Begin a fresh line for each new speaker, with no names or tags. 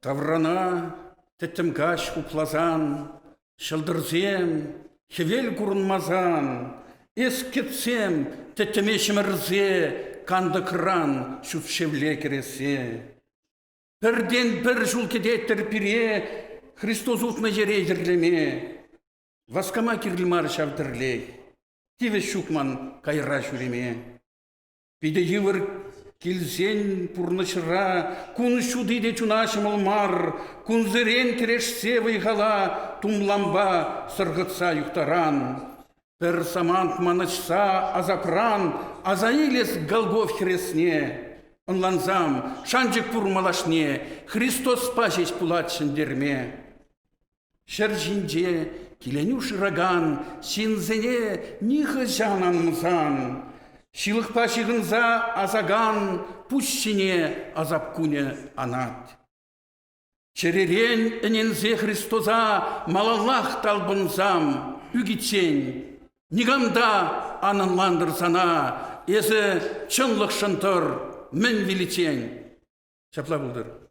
Таврана теттім каш куплазан, шылдырзем, хевел курынмазан, ес кетсем, теттіме шымырзе, канды кран шутшевле кересе. Бірден бір жул кедеттір пире, Христос утна жере жерлеме. Васкама кирлмар шавдырлей, тиве шукман кайра жүреме. Биде евір келсен пурнышыра, күн шудиде чунашым олмар, күн зірен терешсе вайғала, тумламба сырғытса юқтаран. Бір самант манычса азапран, азаилес Голгоф хресне. Онланзам, шанжык пурмалашне, Христос пашеч пулатшын дерме. Шыр жинже, киленюш раган, синзене нихы жананмызан. Шилық пашығынза азаган, пущине азапкуне анат. Черерен энензе Христоза малаллах талбынзам, үгітсен. Нигамда ананландырсана, езі чынлық шынтыр, мен величен. Шапла бұлдыр.